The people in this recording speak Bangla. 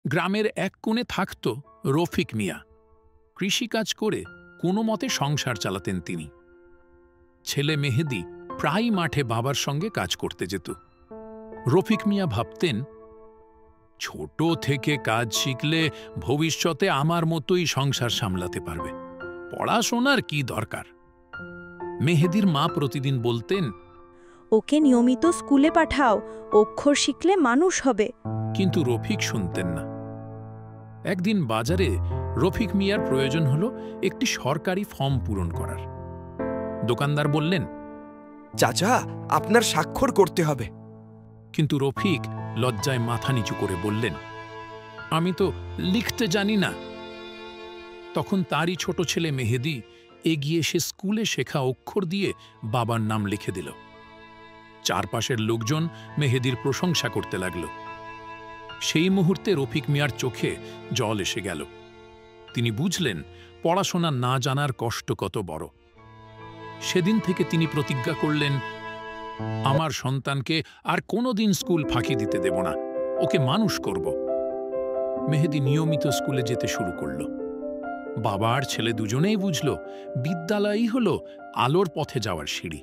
গ্রামের এক কোণে থাকত রফিক মিয়া। কৃষিকাজ করে কোনো মতে সংসার চালাতেন তিনি। ছেলে মেহেদি প্রায় মাঠে বাবার সঙ্গে কাজ করতে যেত। রফিক মিয়া ভাবতেন, ছোট থেকে কাজ শিখলে ভবিষ্যতে আমার মতোই সংসার সামলাতে পারবে, পড়াশোনার কি দরকার। মেহেদির মা প্রতিদিন বলতেন, ওকে নিয়মিত স্কুলে পাঠাও, অক্ষর শিখলে মানুষ হবে। কিন্তু রফিক শুনতেন না। একদিন বাজারে রফিক মিয়ার প্রয়োজন হল একটি সরকারি ফর্ম পূরণ করার। দোকানদার বললেন, চাচা, আপনার স্বাক্ষর করতে হবে। কিন্তু রফিক লজ্জায় মাথা নিচু করে বললেন, আমি তো লিখতে জানি না। তখন তারই ছোট ছেলে মেহেদি এগিয়ে এসে স্কুলে শেখা অক্ষর দিয়ে বাবার নাম লিখে দিল। চারপাশের লোকজন মেহেদির প্রশংসা করতে লাগল। সেই মুহূর্তে রফিক মিয়ার চোখে জল এসে গেল। তিনি বুঝলেন পড়াশোনা না জানার কষ্ট কত বড়। সেদিন থেকে তিনি প্রতিজ্ঞা করলেন, আমার সন্তানকে আর কোনোদিন স্কুল ফাঁকি দিতে দেব না, ওকে মানুষ করব। মেহেদি নিয়মিত স্কুলে যেতে শুরু করল। বাবা আর ছেলে দুজনেই বুঝল বিদ্যালয়ই হল আলোর পথে যাওয়ার সিঁড়ি।